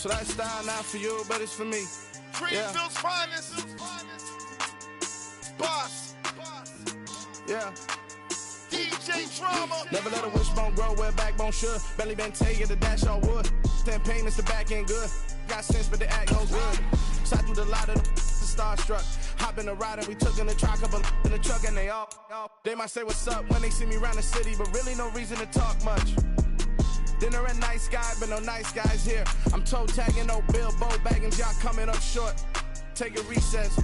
So that style not for you, but it's for me. Greenville's finest. Boss. Yeah. DJ Drama. Never let a wishbone grow where backbone should. Belly been taking the dash all wood. 10 payments, the back end good. Got sense, but the act no good. Shot through the lot of the starstruck. Hop in the ride and we took in the truck, couple in the truck, and they might say what's up when they see me around the city, but really no reason to talk much. Dinner at Nice Guy, but no nice guys here. I'm toe tagging, no Bilbo bagging, y'all coming up short. Take a recess.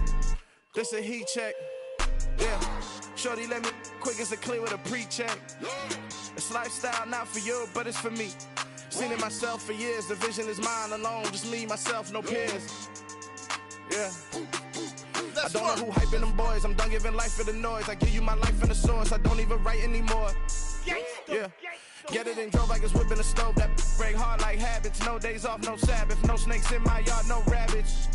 This a heat check. Yeah. Shorty let me quick as a clear with a pre-check. It's lifestyle not for you, but it's for me. Seen it myself for years. The vision is mine alone. Just me, myself, no peers. Yeah. I don't know who hyping them boys. I'm done giving life for the noise. I give you my life in the source. I don't even write anymore. Yeah. Get it and drove like it's whipping a stove. That break hard like habits. No days off, no Sabbath. No snakes in my yard, no rabbits.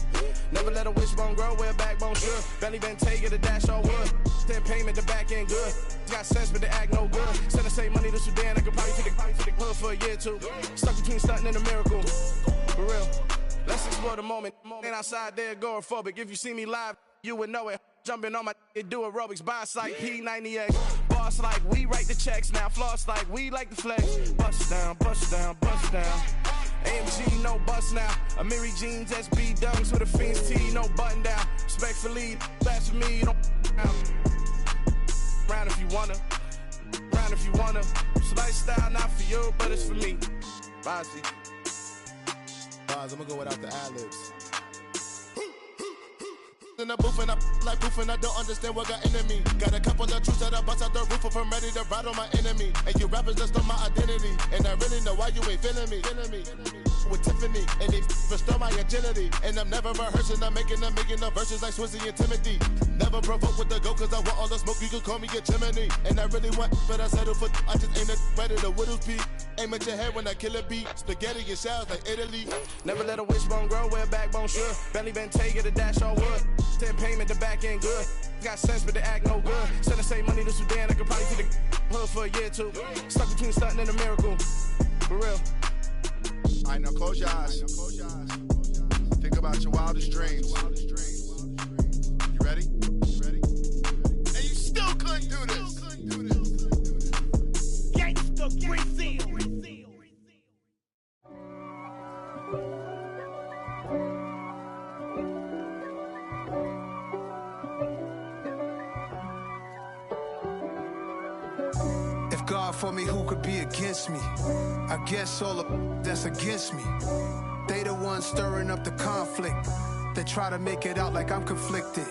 Never let a wishbone grow where a backbone should. Belly been taking the dash all wood. 10 payment, the back end good. Got sense, but the act no good. Send the same money to Sudan. I could probably take the hood for a year or two. Stuck between stunting and a miracle. For real. Let's explore the moment. Ain't outside there agoraphobic. If you see me live, you would know it. Jumping on my do aerobics, boss like P90X. Boss like we write the checks now. Floss like we like the flex. Bust down, bust down, bust down. AMG, no bust now. Amiri jeans, SB dunks with a Fiends T, no button down. Respectfully, that's for me, you don't round if you wanna. Round if you wanna. So lifestyle not for you, but it's for me. Bozzy. I'm gonna go without the ad-libs. In the booth and I like proof and I don't understand what got into me. Got a couple of truths that I bust out the roof if I'm ready to ride on my enemy. And you rappers just stole my identity, and I really know why you ain't feeling me. With Tiffany, and they restore my agility. And I'm never rehearsing, I'm making a million of verses like Swizzy and Timothy. Never provoke with the go, cause I want all the smoke, you can call me a chimney. And I really want, but I settle for, I just aim it better the Whittles beat. Aim at your head when I kill a beat. Spaghetti and shells like Italy. Never let a wishbone grow where a backbone should. Belly been taking the dash all wood. 10 payment, the back end good. Got sense, but the act no good. Send the same money to Sudan, I could probably take the hood for a year or two. Stuck between stunting and a miracle. For real. Alright, now close your eyes. Think about your wildest dreams. You ready? And you still couldn't do this. Gangsta Brazil. God for me, who could be against me? I guess all of that's against me. They the ones stirring up the conflict. They try to make it out like I'm conflicted.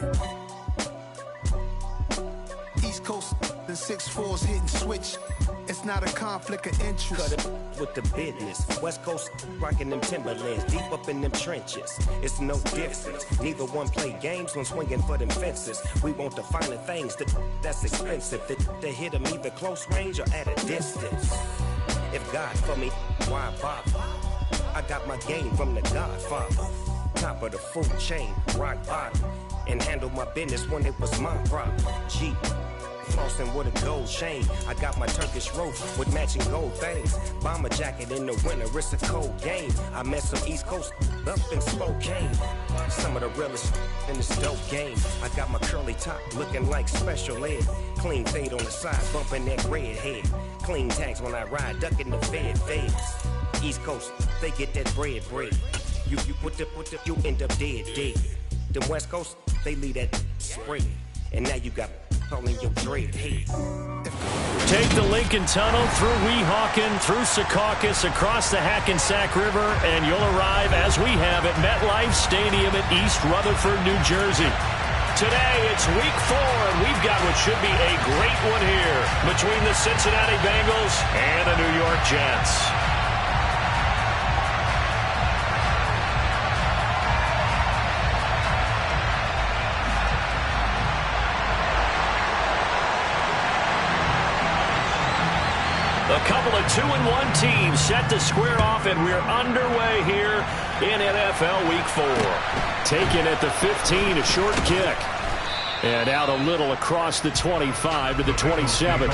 East Coast and 6'4s hitting switch. It's not a conflict of interest. Cut it with the business. West Coast rocking them Timberlands, deep up in them trenches. It's no difference. Neither one play games when swinging for them fences. We want the finer things that's expensive. They hit them either close range or at a distance. If God for me, why bother? I got my game from the Godfather. Top of the food chain, rock bottom. And handle my business when it was my problem. Jeep. Flossing with a gold chain. I got my Turkish roof with matching gold things. Bomber jacket in the winter, it's a cold game. I met some East Coast up in Spokane. Some of the realest in this dope game. I got my curly top looking like special ed. Clean fade on the side, bumping that red head. Clean tags when I ride, ducking the feds. East Coast, they get that bread. You put the, you end up dead. Them West Coast, they leave that spread. And now you got calling your dread head. Take the Lincoln Tunnel through Weehawken, through Secaucus, across the Hackensack River, and you'll arrive, as we have, at MetLife Stadium at East Rutherford, New Jersey. Today, it's week 4, and we've got what should be a great one here between the Cincinnati Bengals and the New York Jets. A couple of 2-1 teams set to square off, and we're underway here in NFL Week 4. Taken at the 15, a short kick. And out a little across the 25 to the 27.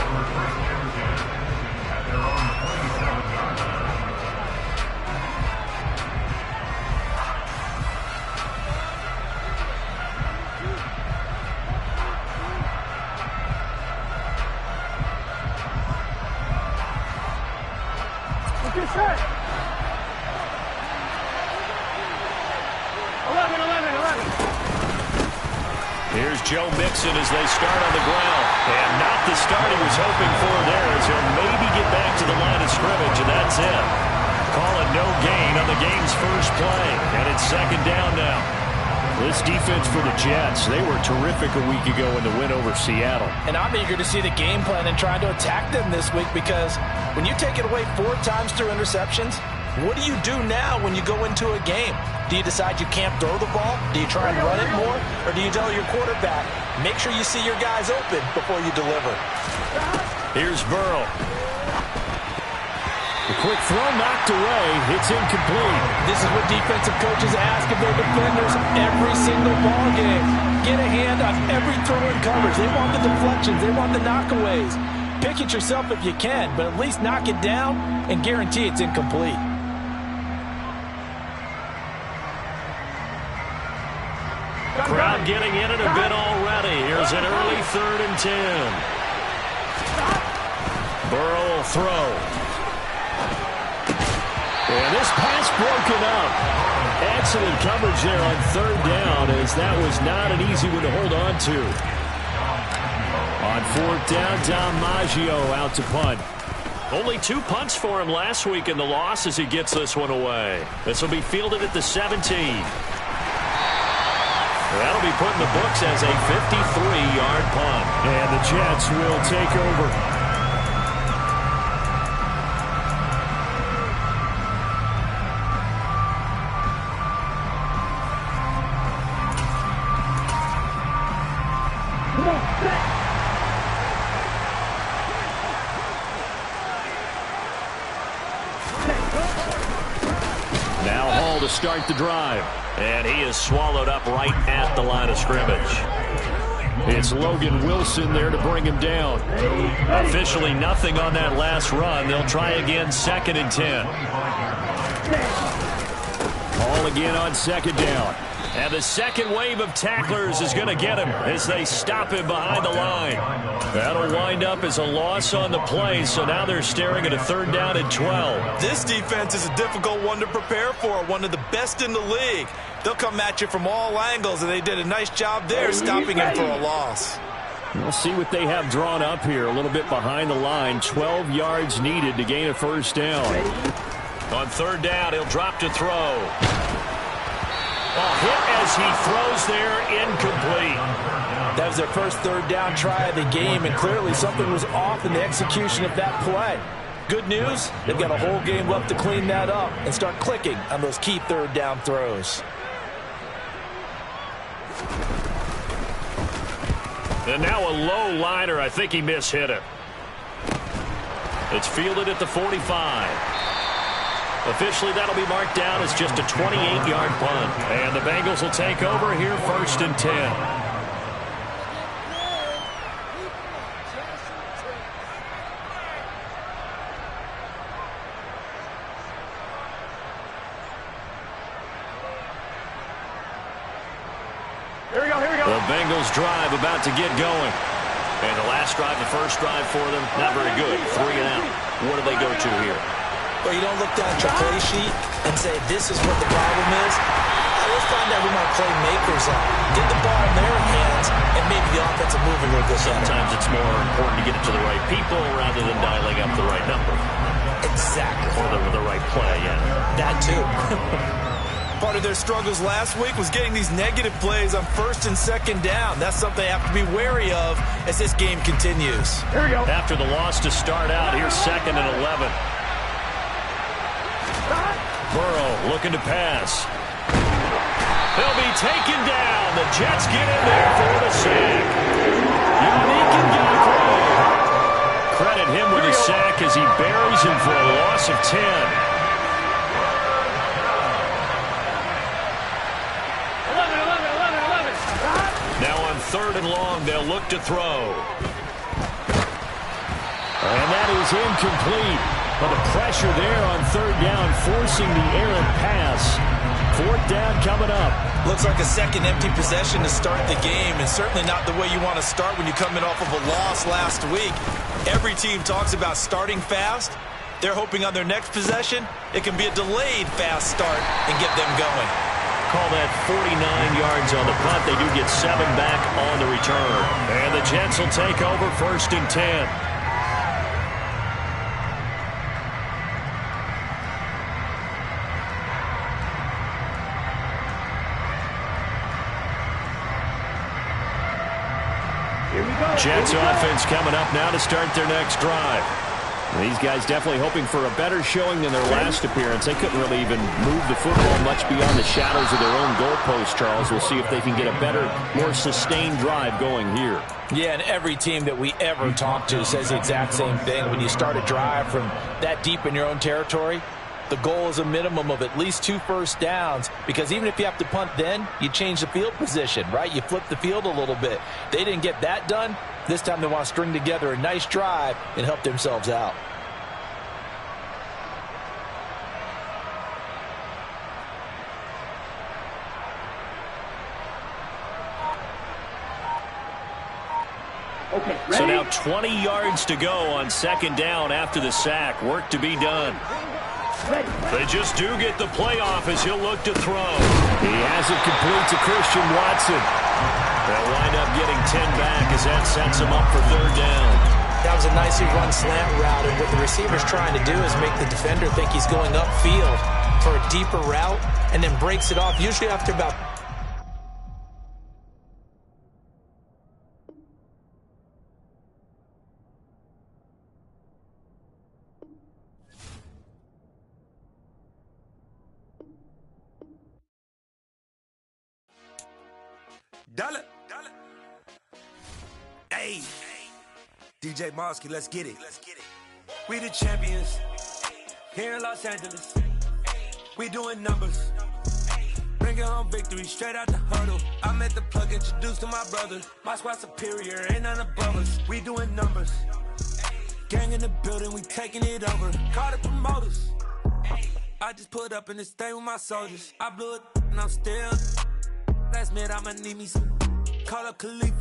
Here's Joe Mixon as they start on the ground. And not the start he was hoping for there, as he'll maybe get back to the line of scrimmage, and that's it. Call it no gain on the game's first play. And it's second down now. This defense for the Jets, they were terrific a week ago in the win over Seattle. And I'm eager to see the game plan and trying to attack them this week, because when you take it away 4 times through interceptions, what do you do now when you go into a game? Do you decide you can't throw the ball? Do you try and run it more? Or do you tell your quarterback, make sure you see your guys open before you deliver? Here's Burrow. The quick throw knocked away. It's incomplete. This is what defensive coaches ask of their defenders every single ball game. Get a hand on every throw and coverage. They want the deflections. They want the knockaways. Pick it yourself if you can, but at least knock it down and guarantee it's incomplete. Crowd getting in it a bit already. Here's an early 3rd and 10. Burrow will throw. And this pass broken up. Excellent coverage there on 3rd down, as that was not an easy one to hold on to. On 4th down, Dom Maggio out to punt. Only 2 punts for him last week in the loss as he gets this one away. This will be fielded at the 17. That'll be put in the books as a 53-yard punt. And the Jets will take over. Now Hall to start the drive. And he is swallowed up right at the line of scrimmage. It's Logan Wilson there to bring him down. Officially nothing on that last run. They'll try again 2nd and 10. Hall again on 2nd down. And the second wave of tacklers is going to get him as they stop him behind the line. That'll wind up as a loss on the play, so now they're staring at a 3rd down and 12. This defense is a difficult one to prepare for, one of the best in the league. They'll come at you from all angles, and they did a nice job there stopping him for a loss. We'll see what they have drawn up here. A little bit behind the line. 12 yards needed to gain a 1st down. On 3rd down, he'll drop to throw. A hit as he throws there, incomplete. That was their first 3rd down try of the game, and clearly something was off in the execution of that play. Good news, they've got a whole game left to clean that up and start clicking on those key 3rd down throws. And now a low liner. I think he mishit it. It's fielded at the 45. Officially, that'll be marked down as just a 28-yard punt. And the Bengals will take over here 1st and 10. Here we go. The Bengals drive about to get going. And the last drive, the first drive for them, not very good. 3 and out. What do they go to here? Well, you don't look down at your play sheet and say, this is what the problem is. Let's find out who my playmakers are. Get the ball in their hands, and maybe the offensive move a little bit better. Sometimes it's more important to get it to the right people rather than dialing up the right number. Exactly. Or the right play, yeah. That too. Part of their struggles last week was getting these negative plays on 1st and 2nd down. That's something they have to be wary of as this game continues. Here we go. After the loss to start out, here's 2nd and 11. Burrow looking to pass. He'll be taken down. The Jets get in there for the sack. Yannick Ngakoue. Credit him with a sack as he buries him for a loss of 10. Now on 3rd and long, they'll look to throw. And that is incomplete. But the pressure there on 3rd down, forcing the errant pass. 4th down coming up. Looks like a second empty possession to start the game, and certainly not the way you want to start when you come in off of a loss last week. Every team talks about starting fast. They're hoping on their next possession, it can be a delayed fast start and get them going. call that 49 yards on the punt. They do get 7 back on the return. And the Jets will take over 1st and 10. Jets offense coming up now to start their next drive. These guys definitely hoping for a better showing than their last appearance. They couldn't really even move the football much beyond the shadows of their own goalpost, Charles. We'll see if they can get a better, more sustained drive going here. Yeah, and every team that we ever talk to says the exact same thing. When you start a drive from that deep in your own territory, the goal is a minimum of at least 2 first downs, because even if you have to punt then, you change the field position, right? You flip the field a little bit. They didn't get that done. This time they want to string together a nice drive and help themselves out. Okay, so now 20 yards to go on 2nd down after the sack. Work to be done. They just do get the playoff as he'll look to throw. He has it complete to Christian Watson. They'll wind up getting 10 back as that sets him up for 3rd down. That was a nicely run slant route, and what the receiver's trying to do is make the defender think he's going upfield for a deeper route and then breaks it off, usually after about Dollar. Hey. DJ Mosky, let's get it. We the champions here in Los Angeles. We doing numbers. Bringing home victory straight out the huddle. I met the plug, introduced to my brother. My squad superior, ain't none above us. We doing numbers. Gang in the building, we taking it over. Call the promoters. I just put up in this thing with my soldiers. I blew it and I'm still. Last minute, I'ma need me some. Call up Khalifa.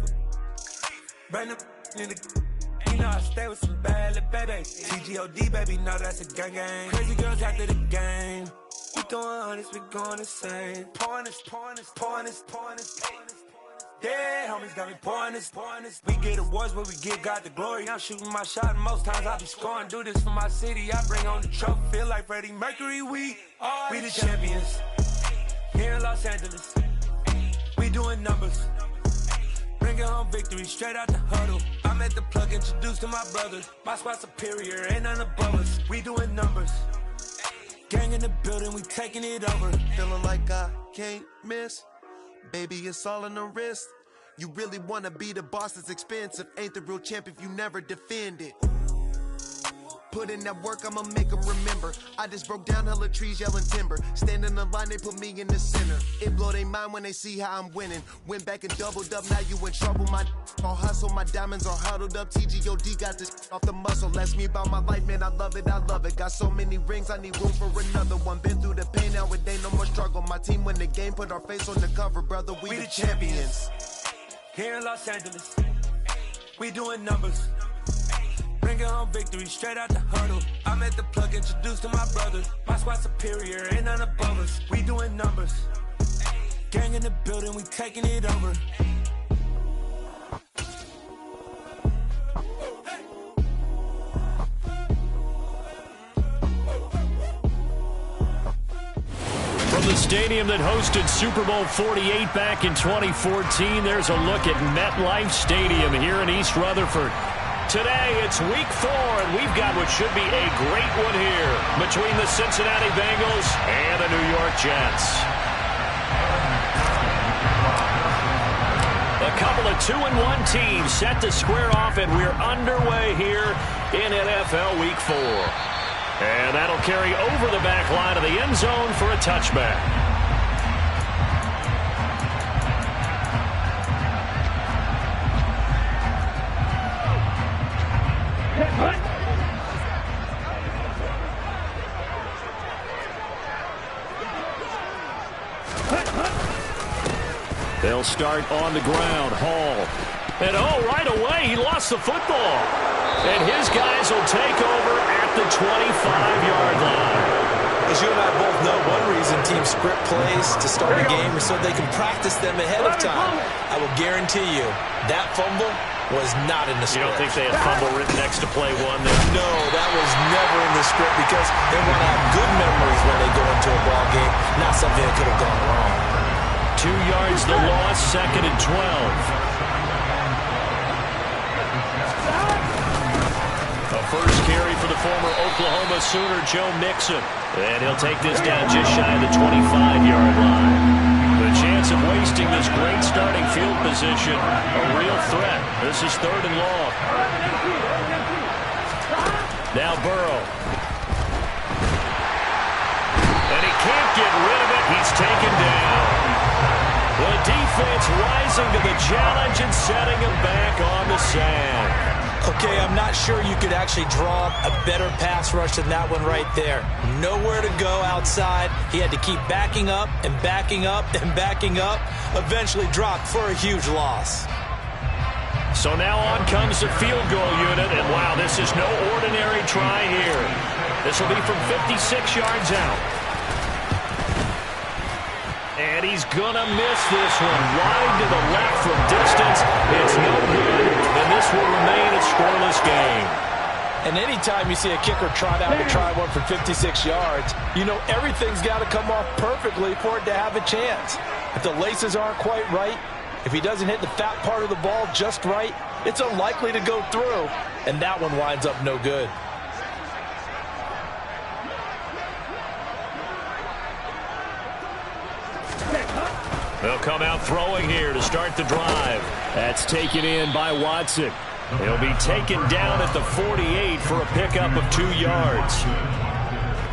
Bring the in the. You know I stay with some bad little baby. TGOD, baby, know that's a gang gang. Crazy girls after the game. We doing honest, we going insane. Pouring this. Yeah, homies got me pouring this. We get awards, but we give God the glory. I'm shooting my shot, and most times I be scoring. Do this for my city, I bring on the trophy. Feel like Freddie Mercury, we the champions. Here in Los Angeles. We doing numbers. Bringing home victory straight out the huddle. I met the plug, introduced to my brother. My squad superior, ain't none above us. We doing numbers. Gang in the building, we taking it over. Feeling like I can't miss. Baby, it's all in the wrist. You really wanna be the boss, it's expensive. Ain't the real champ if you never defend it. Put in that work, I'ma make them remember. I just broke down hella trees, yelling timber. Stand in the line, they put me in the center. It blow their mind when they see how I'm winning. Went back and doubled up, now you in trouble. My all hustle, my diamonds are huddled up. TGOD got this off the muscle. That's me about my life, man, I love it. Got so many rings, I need room for another one. Been through the pain, now it ain't no more struggle. My team win the game, put our face on the cover, brother. We the champions. Here in Los Angeles, we doing numbers. Bringing home victory straight out the huddle. I met the plug, introduced to my brother. My squad superior, ain't none above us. We doing numbers. Gang in the building, we taking it over. From the stadium that hosted Super Bowl 48 back in 2014, there's a look at MetLife Stadium here in East Rutherford. Today, it's week 4, and we've got what should be a great one here between the Cincinnati Bengals and the New York Jets. A couple of 2-1 teams set to square off, and we're underway here in NFL Week 4. And that'll carry over the back line of the end zone for a touchback. They'll start on the ground. Hall. And right away, he lost the football. And his guys will take over at the 25-yard line. As you and I both know, one reason teams script plays to start a game or so they can practice them ahead of time. I will guarantee you that fumble was not in the script. You don't think they had fumble written next to play one there? No, that was never in the script because they want to have good memories when they go into a ball game, not something that could have gone wrong. 2 yards the loss, 2nd and 12. A first carry for the former Oklahoma Sooner, Joe Mixon. And he'll take this down just shy of the 25-yard line. The chance of wasting this great starting field position, a real threat. This is 3rd and long. Now Burrow. And he can't get rid of it. He's taken down. The defense rising to the challenge and setting him back on the sand. Okay, I'm not sure you could actually draw a better pass rush than that one right there. Nowhere to go outside. He had to keep backing up and backing up and backing up. Eventually dropped for a huge loss. So now on comes the field goal unit. And wow, this is no ordinary try here. This will be from 56 yards out. And he's going to miss this one. Wide to the left from distance. It's no good. And this will remain a scoreless game. And anytime you see a kicker trot out to try one for 56 yards, you know everything's got to come off perfectly for it to have a chance. If the laces aren't quite right, if he doesn't hit the fat part of the ball just right, it's unlikely to go through. And that one winds up no good. They'll come out throwing here to start the drive. That's taken in by Watson. He'll be taken down at the 48 for a pickup of 2 yards.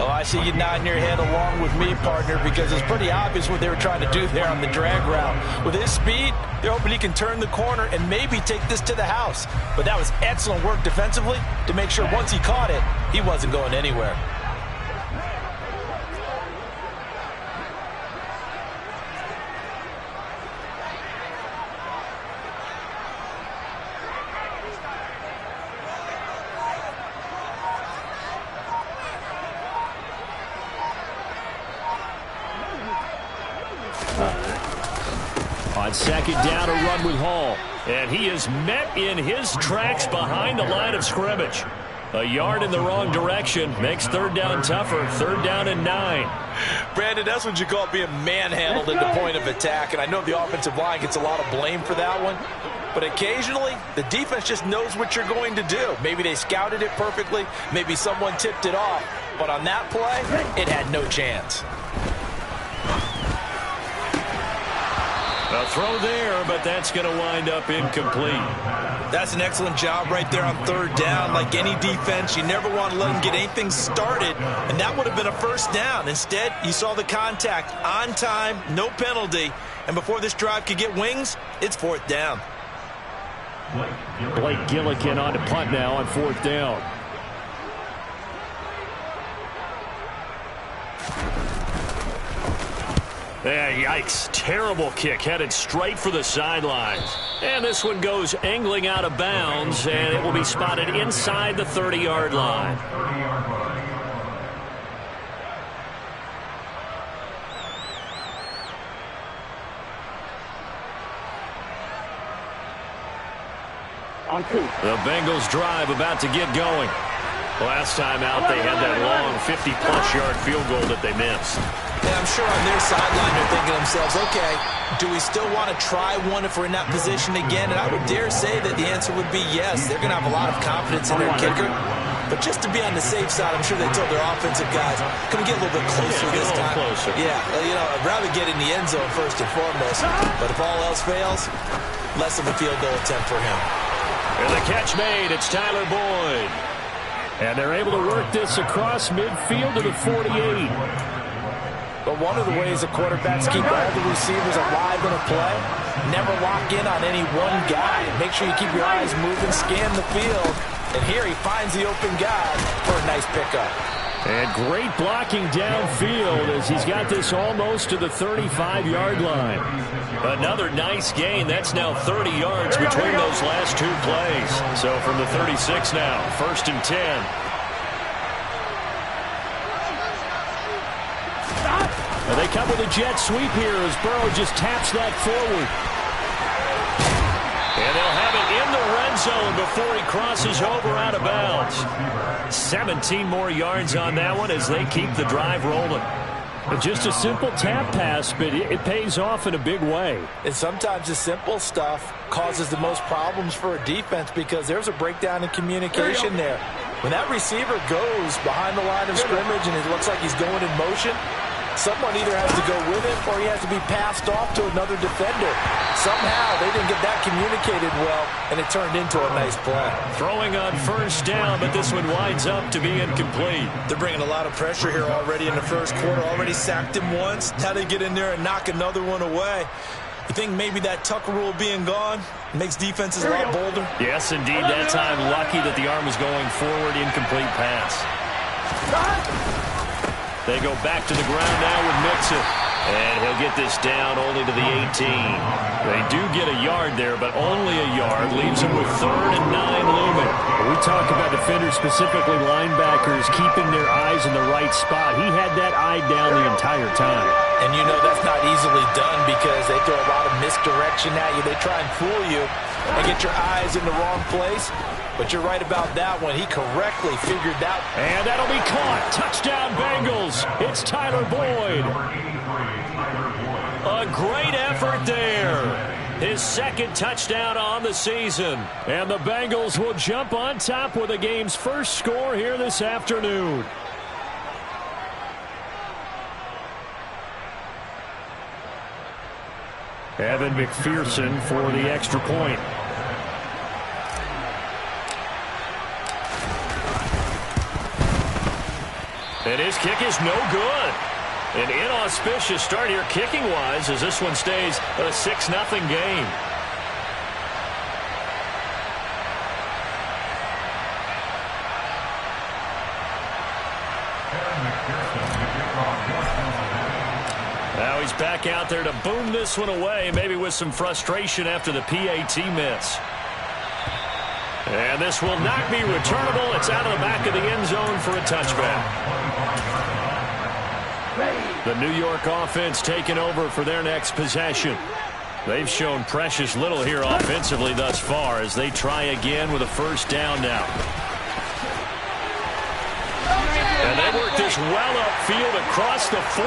Oh, I see you nodding your head along with me, partner, because it's pretty obvious what they were trying to do there on the drag route. With his speed, they're hoping he can turn the corner and maybe take this to the house. But that was excellent work defensively to make sure once he caught it, he wasn't going anywhere. On 2nd down, a run with Hall. And he is met in his tracks behind the line of scrimmage. A yard in the wrong direction makes 3rd down tougher. 3rd down and 9. Brandon, that's what you call being manhandled at the point of attack. And I know the offensive line gets a lot of blame for that one. But occasionally, the defense just knows what you're going to do. Maybe they scouted it perfectly. Maybe someone tipped it off. But on that play, it had no chance. A throw there, but that's going to wind up incomplete. That's an excellent job right there on 3rd down. Like any defense, you never want to let them get anything started, and that would have been a 1st down. Instead, you saw the contact on time, no penalty, and before this drive could get wings, it's 4th down. Blake Gillikin on to punt now on 4th down. Yeah, yikes. Terrible kick headed straight for the sidelines. And this one goes angling out of bounds, and it will be spotted inside the 30-yard line. The Bengals drive about to get going. Last time out, they had that long 50-plus yard field goal that they missed. And I'm sure on their sideline they're thinking to themselves, okay, do we still want to try one if we're in that position again? And I would dare say that the answer would be yes. They're going to have a lot of confidence in their kicker. But just to be on the safe side, I'm sure they told their offensive guys, can we get a little bit closer this time? Closer. Yeah, you know, I'd rather get in the end zone first and foremost. But if all else fails, less of a field goal attempt for him. And the catch made, it's Tyler Boyd. And they're able to work this across midfield to the 48. But one of the ways the quarterbacks keep all the receivers alive in a play, never lock in on any one guy. Make sure you keep your eyes moving, scan the field. And here he finds the open guy for a nice pickup. And great blocking downfield as he's got this almost to the 35-yard line. Another nice gain. That's now 30 yards between those last 2 plays. So from the 36 now, 1st and 10. And they come with a jet sweep here as Burrow just taps that forward. And they'll have it in the red zone before he crosses over out of bounds. 17 more yards on that one as they keep the drive rolling. Just a simple tap pass, but it pays off in a big way. And sometimes the simple stuff causes the most problems for a defense because there's a breakdown in communication there. When that receiver goes behind the line of scrimmage and it looks like he's going in motion, someone either has to go with him or he has to be passed off to another defender. Somehow they didn't get that communicated well, and it turned into a nice play. Throwing on first down, but this one winds up to be incomplete. They're bringing a lot of pressure here already in the first quarter. Already sacked him once. Now they get in there and knock another one away. You think maybe that Tucker rule being gone makes defenses a lot bolder? Yes, indeed. That time lucky that the arm was going forward. Incomplete pass. They go back to the ground now with Mixon. And he'll get this down only to the 18. They do get a yard there, but only a yard. Leaves them with 3rd and 9 looming. When we talk about defenders, specifically linebackers, keeping their eyes in the right spot. He had that eye down the entire time. And you know that's not easily done because they throw a lot of misdirection at you. They try and fool you and get your eyes in the wrong place. But you're right about that one. He correctly figured that. And that'll be caught. Touchdown Bengals. It's Tyler Boyd. A great effort there. His 2nd touchdown on the season. And the Bengals will jump on top with the game's first score here this afternoon. Evan McPherson for the extra point. And his kick is no good. An inauspicious start here kicking-wise as this one stays a 6-0 game. Now he's back out there to boom this one away, maybe with some frustration after the PAT miss. And this will not be returnable. It's out of the back of the end zone for a touchback. The New York offense taking over for their next possession. They've shown precious little here offensively thus far as they try again with a first down now. And they work this well upfield across the 45.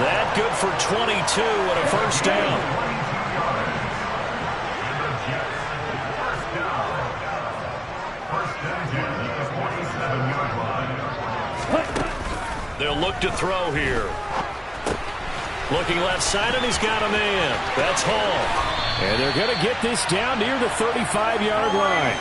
That good for 22 and a first down. They'll look to throw here. Looking left side, and he's got a man. That's Hall. And they're going to get this down near the 35-yard line.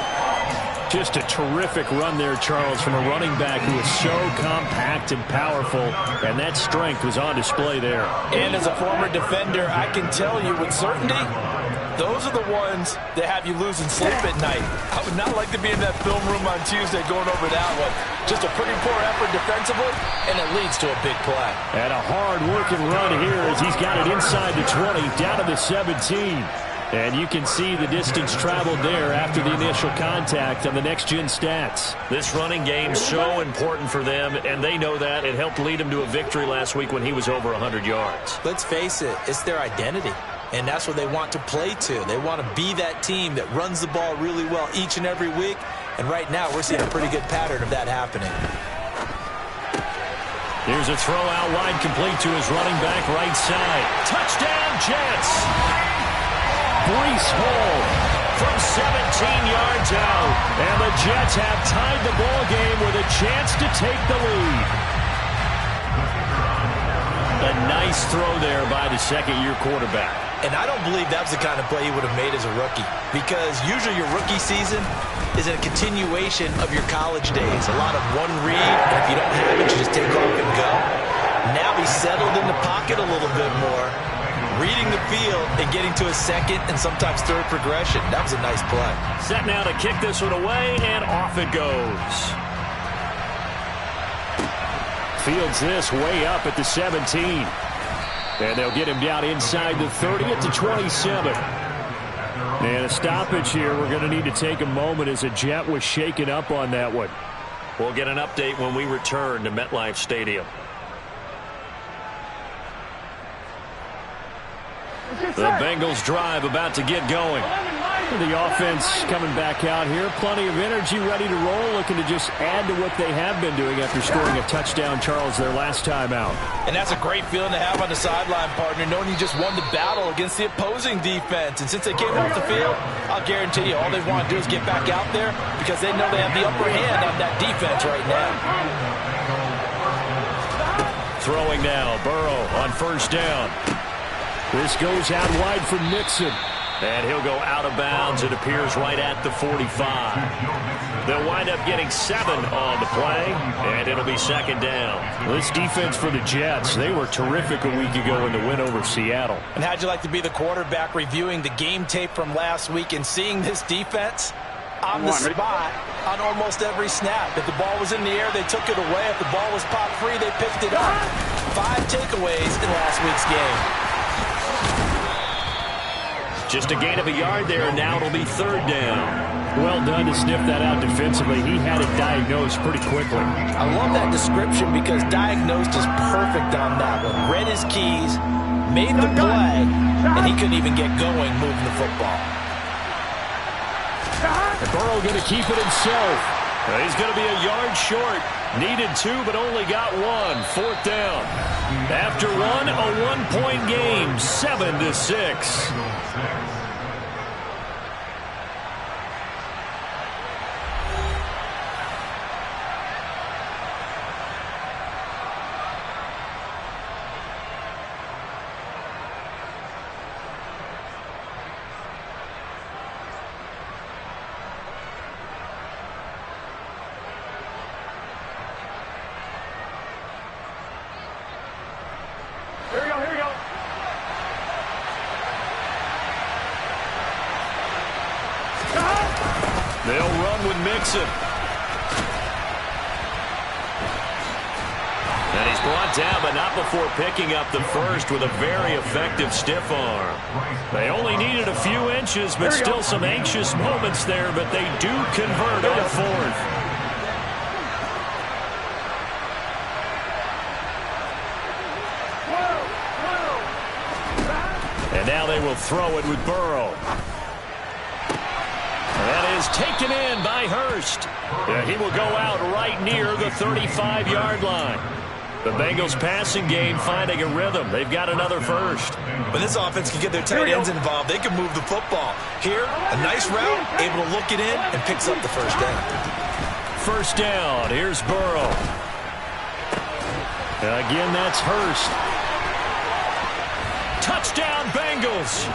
Just a terrific run there, Charles, from a running back who is so compact and powerful, and that strength was on display there. And as a former defender, I can tell you with certainty, those are the ones that have you losing sleep at night. I would not like to be in that film room on Tuesday going over that one. Just a pretty poor effort defensively, and it leads to a big play. And a hard-working run here as he's got it inside the 20, down to the 17. And you can see the distance traveled there after the initial contact on the next-gen stats. This running game is so important for them, and they know that. It helped lead them to a victory last week when he was over 100 yards. Let's face it, it's their identity. And that's what they want to play to. They want to be that team that runs the ball really well each and every week. And right now, we're seeing a pretty good pattern of that happening. Here's a throw out wide, complete to his running back right side. Touchdown, Jets! Breece Hall from 17 yards out. And the Jets have tied the ball game with a chance to take the lead. A nice throw there by the second-year quarterback. And I don't believe that was the kind of play he would have made as a rookie. Because usually your rookie season is a continuation of your college days. A lot of one read, and if you don't have it, you just take off and go. Now he's settled in the pocket a little bit more, reading the field and getting to a second and sometimes third progression. That was a nice play. Set now to kick this one away, and off it goes. Fields this way up at the 17. And they'll get him down inside the 30 at the 27. And a stoppage here. We're going to need to take a moment as a Jet was shaken up on that one. We'll get an update when we return to MetLife Stadium. The Bengals drive about to get going. The offense coming back out here. Plenty of energy, ready to roll, looking to just add to what they have been doing after scoring a touchdown, Charles, their last time out. And that's a great feeling to have on the sideline, partner, knowing you just won the battle against the opposing defense. And since they came off the field, I'll guarantee you all they want to do is get back out there because they know they have the upper hand on that defense right now. Throwing now, Burrow on first down. This goes out wide for Mixon. And he'll go out of bounds, it appears, right at the 45. They'll wind up getting 7 on the play, and it'll be second down. This defense for the Jets, they were terrific a week ago in the win over Seattle. And how'd you like to be the quarterback reviewing the game tape from last week and seeing this defense on the spot on almost every snap? If the ball was in the air, they took it away. If the ball was pop free, they picked it up. 5 takeaways in last week's game. Just a gain of a yard there, and now it'll be third down. Well done to sniff that out defensively. He had it diagnosed pretty quickly. I love that description because diagnosed is perfect on that one. Read his keys, made the play, and he couldn't even get going moving the football. And Burrow going to keep it himself. He's going to be a yard short. Needed 2, but only got 1. Fourth down. After one, a 1-point game, 7-6. They'll run with Mixon. And he's brought down, but not before picking up the first with a very effective stiff arm. They only needed a few inches, but still some anxious moments there, but they do convert on fourth. And now they will throw it with Burrow. That is taken in by Hurst. He will go out right near the 35-yard line. The Bengals passing game finding a rhythm. They've got another first. When this offense can get their tight ends involved, they can move the football. Here, a nice route, able to look it in, and picks up the first down. First down, here's Burrow. Again, that's Hurst. Touchdown, Bengals.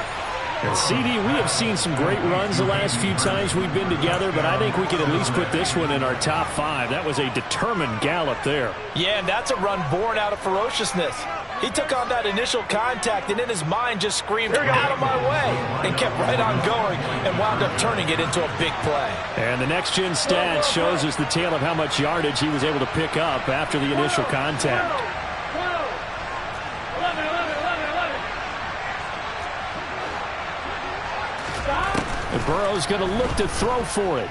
And CD, we have seen some great runs the last few times we've been together, but I think we could at least put this one in our top 5. That was a determined gallop there. Yeah, and that's a run born out of ferociousness. He took on that initial contact and in his mind just screamed, out of my way, and kept right on going and wound up turning it into a big play. And the next-gen stats shows us the tale of how much yardage he was able to pick up after the initial contact. Burrow's going to look to throw for it.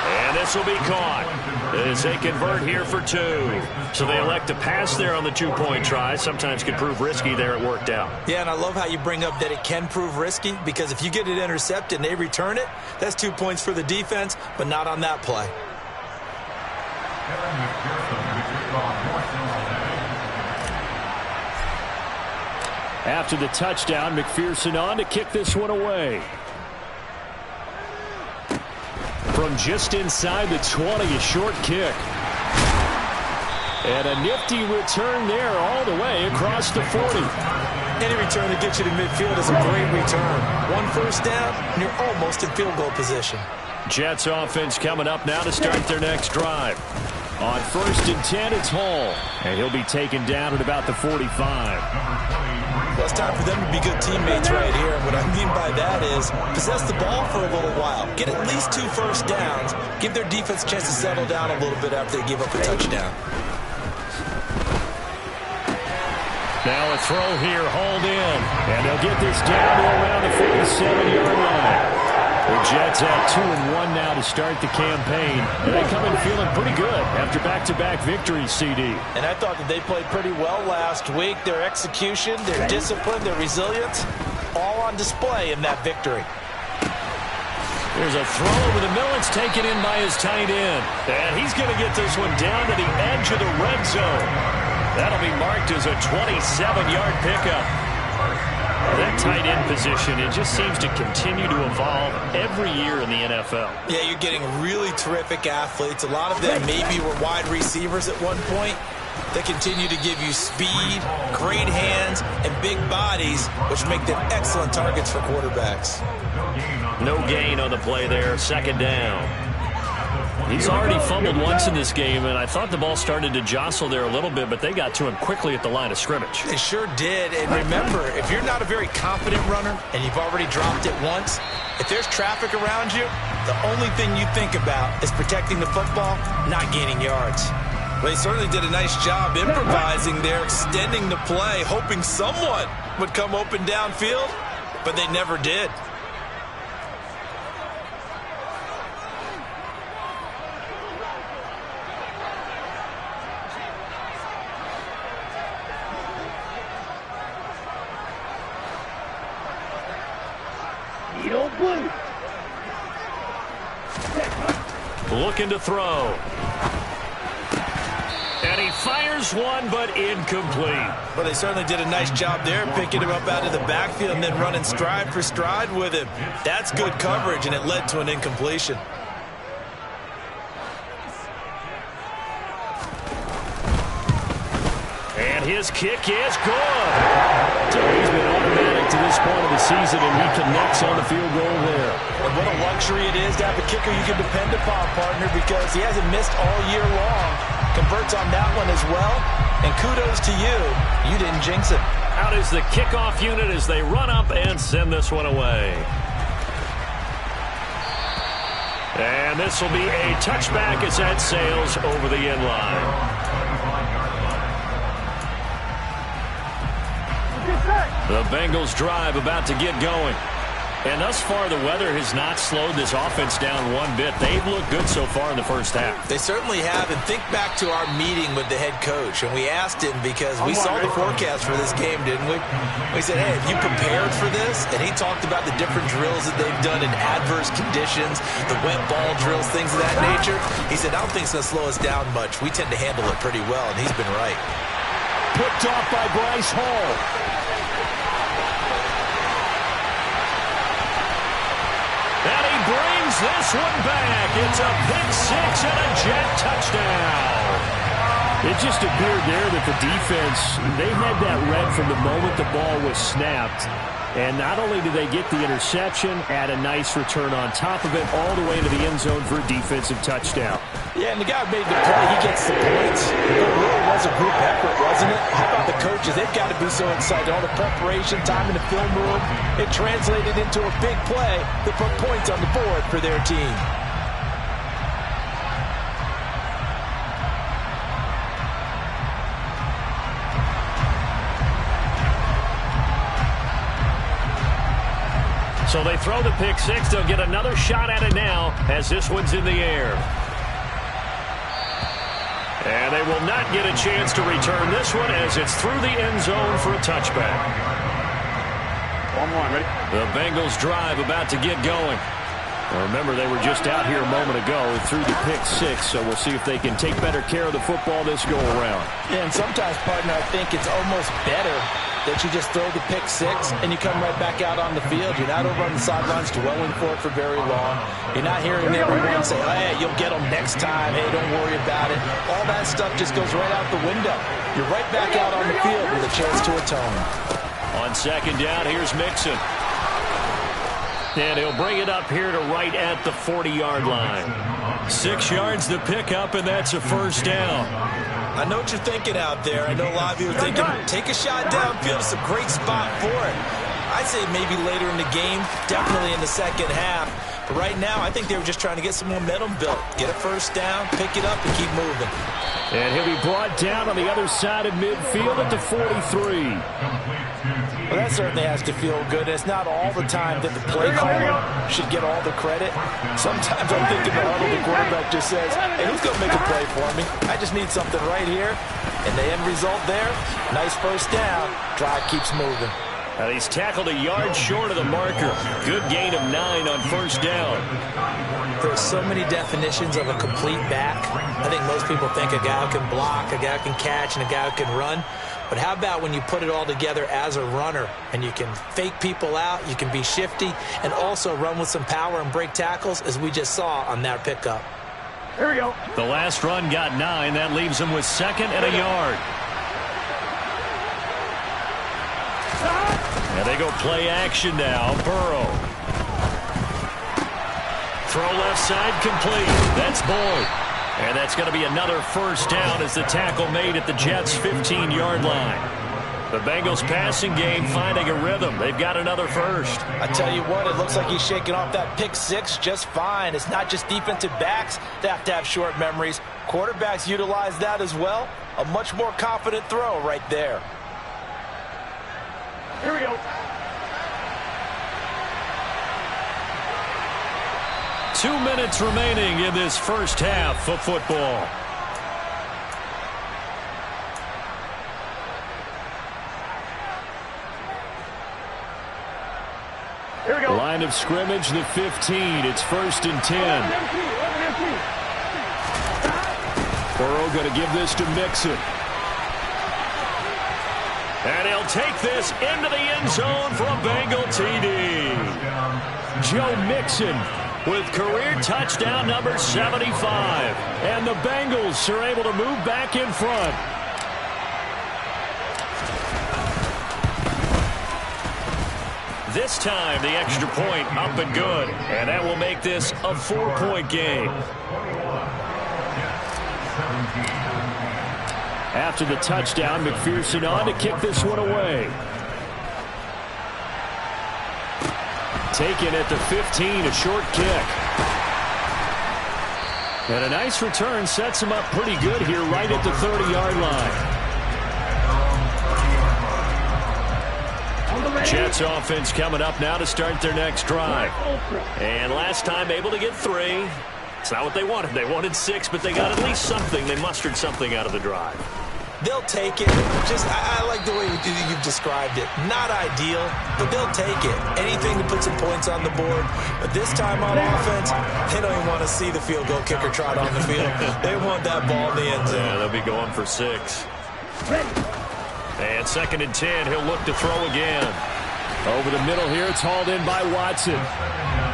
And this will be caught as they convert here for 2. So they elect to pass there on the 2-point try. Sometimes can prove risky there. It worked out. Yeah, and I love how you bring up that it can prove risky because if you get it intercepted and they return it, that's 2 points for the defense, but not on that play. After the touchdown, McPherson on to kick this one away. From just inside the 20, a short kick. And a nifty return there all the way across the 40. Any return that gets you to midfield is a great return. 1 first down, and you're almost in field goal position. Jets offense coming up now to start their next drive. On 1st and 10, it's Hall. And he'll be taken down at about the 45. Well, it's time for them to be good teammates right here. And what I mean by that is possess the ball for a little while. Get at least 2 first downs. Give their defense a chance to settle down a little bit after they give up a touchdown. Now a throw here, hauled in. And they'll get this down to around the 47-yard line. The Jets at 2-1 now to start the campaign. And they come in feeling pretty good after back-to-back victories, CD. And I thought that they played pretty well last week. Their execution, their discipline, their resilience, all on display in that victory. There's a throw over the middle. It's taken in by his tight end. And he's going to get this one down to the edge of the red zone. That'll be marked as a 27-yard pickup. That tight end position, it just seems to continue to evolve every year in the NFL. Yeah, you're getting really terrific athletes. A lot of them maybe were wide receivers at one point. They continue to give you speed, great hands, and big bodies, which make them excellent targets for quarterbacks. No gain on the play there, second down. He's already fumbled once in this game, and I thought the ball started to jostle there a little bit, but they got to him quickly at the line of scrimmage. They sure did, and remember, if you're not a very confident runner and you've already dropped it once, if there's traffic around you, the only thing you think about is protecting the football, not gaining yards. Well, they certainly did a nice job improvising there, extending the play, hoping someone would come open downfield, but they never did. Looking to throw. And he fires one, but incomplete. Well, they certainly did a nice job there, picking him up out of the backfield and then running stride for stride with him. That's good coverage, and it led to an incompletion. And his kick is good. So he's been automatic to this point of the season, and he connects on the field goal there. And what a luxury it is to have a kicker you can depend upon, partner, because he hasn't missed all year long. Converts on that one as well. And kudos to you. You didn't jinx it. Out is the kickoff unit as they run up and send this one away. And this will be a touchback as that sails over the end line. The Bengals drive about to get going. And thus far, the weather has not slowed this offense down one bit. They've looked good so far in the first half. They certainly have. And think back to our meeting with the head coach. And we asked him because we saw the forecast for this game, didn't we? We said, hey, have you prepared for this? And he talked about the different drills that they've done in adverse conditions, the wet ball drills, things of that nature. He said, I don't think it's going to slow us down much. We tend to handle it pretty well, and he's been right. Picked off by Bryce Hall. And he brings this one back. It's a pick six and a Jet touchdown. It just appeared there that the defense, they had that read from the moment the ball was snapped. And not only did they get the interception, add a nice return on top of it, all the way to the end zone for a defensive touchdown. Yeah, and the guy who made the play, he gets the points. It really was a group effort, wasn't it? How about the coaches? They've got to be so excited. All the preparation, time in the film room, it translated into a big play that put points on the board for their team. So they throw the pick six. They'll get another shot at it now as this one's in the air. And they will not get a chance to return this one as it's through the end zone for a touchback. One more, ready? The Bengals drive about to get going. Now remember, they were just out here a moment ago through the pick six, so we'll see if they can take better care of the football this go-around. Yeah, and sometimes, partner, I think it's almost better that you just throw the pick six and you come right back out on the field. You're not over on the sidelines dwelling for it for very long. You're not hearing everyone say, hey, you'll get them next time. Hey, don't worry about it. All that stuff just goes right out the window. You're right back out on the field with a chance to atone. On second down, here's Mixon. And he'll bring it up here to right at the 40-yard line. 6 yards to pick up, and that's a first down. I know what you're thinking out there. I know a lot of you are thinking, take a shot downfield. It's a great spot for it. I'd say maybe later in the game, definitely in the second half. But right now, I think they were just trying to get some momentum built. Get a first down, pick it up, and keep moving. And he'll be brought down on the other side of midfield at the 43. Well, that certainly has to feel good. It's not all the time that the play caller should get all the credit. Sometimes I'm thinking the huddle, the quarterback just says, hey, who's going to make a play for me? I just need something right here. And the end result there, nice first down. Drive keeps moving. And he's tackled a yard short of the marker. Good gain of 9 on first down. There's so many definitions of a complete back. I think most people think a guy who can block, a guy who can catch, and a guy who can run. But how about when you put it all together as a runner and you can fake people out, you can be shifty, and also run with some power and break tackles, as we just saw on that pickup. Here we go. The last run got 9. That leaves him with 2nd and a yard. And they go play action now. Burrow. Throw left side complete. That's Boyd. And that's going to be another first down as the tackle made at the Jets' 15-yard line. The Bengals passing game finding a rhythm. They've got another first. I tell you what, it looks like he's shaking off that pick 6 just fine. It's not just defensive backs that have to have short memories. Quarterbacks utilize that as well. A much more confident throw right there. Here we go. 2 minutes remaining in this first half of football. Here we go. Line of scrimmage, the 15. It's 1st and 10. Burrow going to give this to Mixon. And he'll take this into the end zone for a Bengal TD. Joe Mixon with career touchdown number 75. And the Bengals are able to move back in front. This time, the extra point up and good. And that will make this a 4-point game. After the touchdown, McPherson on to kick this one away. Taken at the 15, a short kick. And a nice return sets him up pretty good here right at the 30-yard line. Jets offense coming up now to start their next drive. And last time able to get 3. It's not what they wanted. They wanted 6, but they got at least something. They mustered something out of the drive. They'll take it. I like the way you've described it. Not ideal, but they'll take it. Anything to put some points on the board. But this time on offense, they don't even want to see the field goal kicker trot on the field. They want that ball in the end zone. Yeah, they'll be going for 6. And 2nd and 10, he'll look to throw again. Over the middle here, it's hauled in by Watson.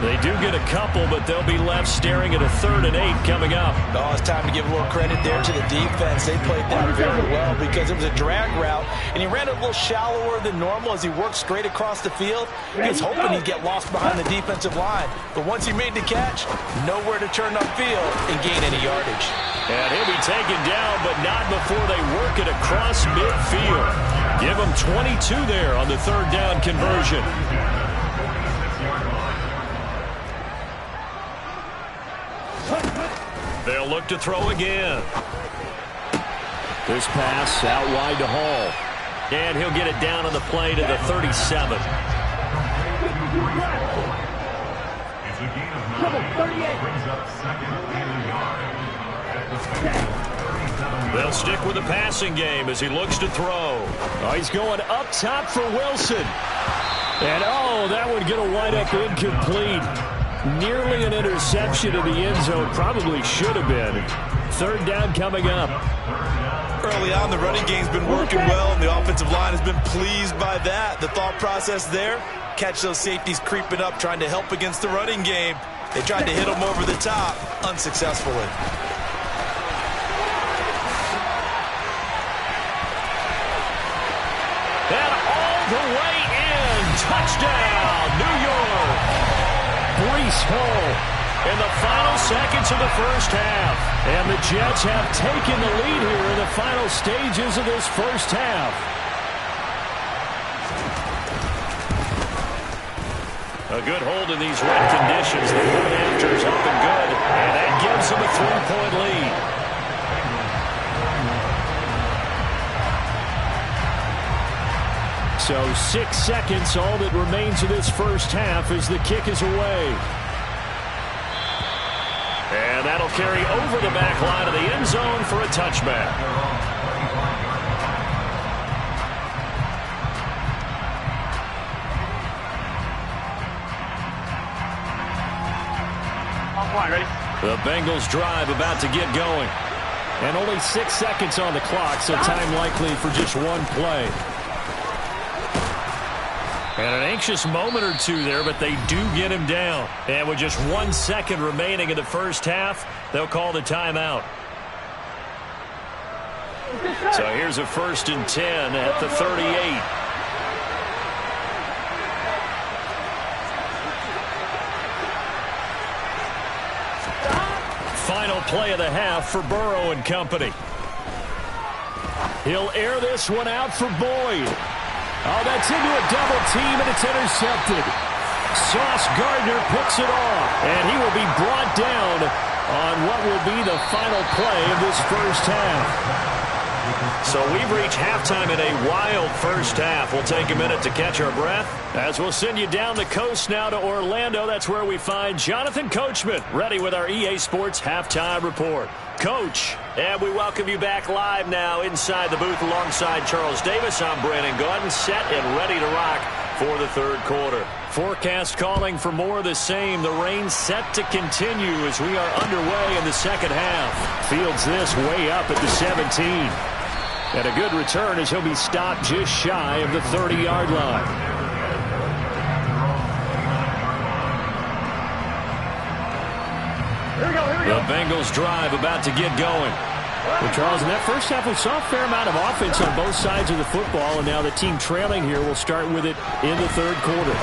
They do get a couple, but they'll be left staring at a 3rd and 8 coming up. Oh, it's time to give a little credit there to the defense. They played that very well because it was a drag route, and he ran a little shallower than normal as he worked straight across the field. He was hoping he'd get lost behind the defensive line. But once he made the catch, nowhere to turn upfield and gain any yardage. And he'll be taken down, but not before they work it across midfield. Give him 22 there on the 3rd down conversion. They'll look to throw again. This pass out wide to Hall. And he'll get it down on the play to the 37. They'll stick with the passing game as he looks to throw. Oh, he's going up top for Wilson. And, oh, that one going to wind up incomplete. Nearly an interception in the end zone. Probably should have been. 3rd down coming up. Early on, the running game's been working well, and the offensive line has been pleased by that. The thought process there, catch those safeties creeping up, trying to help against the running game. They tried to hit them over the top, unsuccessfully. And all the way in. Touchdown, New York. Breece Hall in the final seconds of the first half. And the Jets have taken the lead here in the final stages of this first half. A good hold in these wet conditions. The point after is up and good, and that gives them a 3-point lead. So 6 seconds, all that remains of this first half as the kick is away. And that'll carry over the back line of the end zone for a touchback. Ready? The Bengals drive about to get going. And only 6 seconds on the clock, so time likely for just one play. And an anxious moment or two there, but they do get him down. And with just 1 second remaining in the first half, they'll call the timeout. So here's a 1st and 10 at the 38. Final play of the half for Burrow and company. He'll air this one out for Boyd. Oh, that's into a double team, and it's intercepted. Sauce Gardner picks it off, and he will be brought down on what will be the final play of this first half. So we've reached halftime in a wild first half. We'll take a minute to catch our breath as we'll send you down the coast now to Orlando. That's where we find Jonathan Coachman ready with our EA Sports Halftime Report. Coach, and we welcome you back live now inside the booth alongside Charles Davis. I'm Brandon Gaudin, set and ready to rock for the third quarter. Forecast calling for more of the same. The rain set to continue as we are underway in the second half. Fields this way up at the 17. And a good return as he'll be stopped just shy of the 30-yard line. The Bengals drive about to get going. Well, Charles, in that first half, we saw a fair amount of offense on both sides of the football, and now the team trailing here will start with it in the third quarter.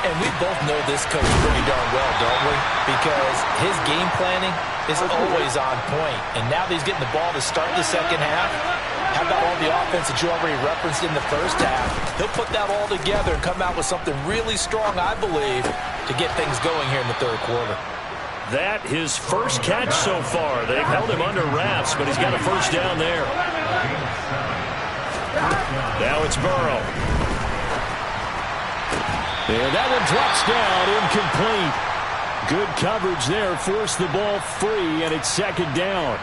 And we both know this coach pretty darn well, don't we? Because his game planning is always on point. And now that he's getting the ball to start the second half, how about all the offense that you already referenced in the first half? He'll put that all together and come out with something really strong, I believe, to get things going here in the third quarter. That his first catch so far. They've held him under wraps, but he's got a first down there. Now it's Burrow. And that one drops down, incomplete. Good coverage there, forced the ball free, and it's second down.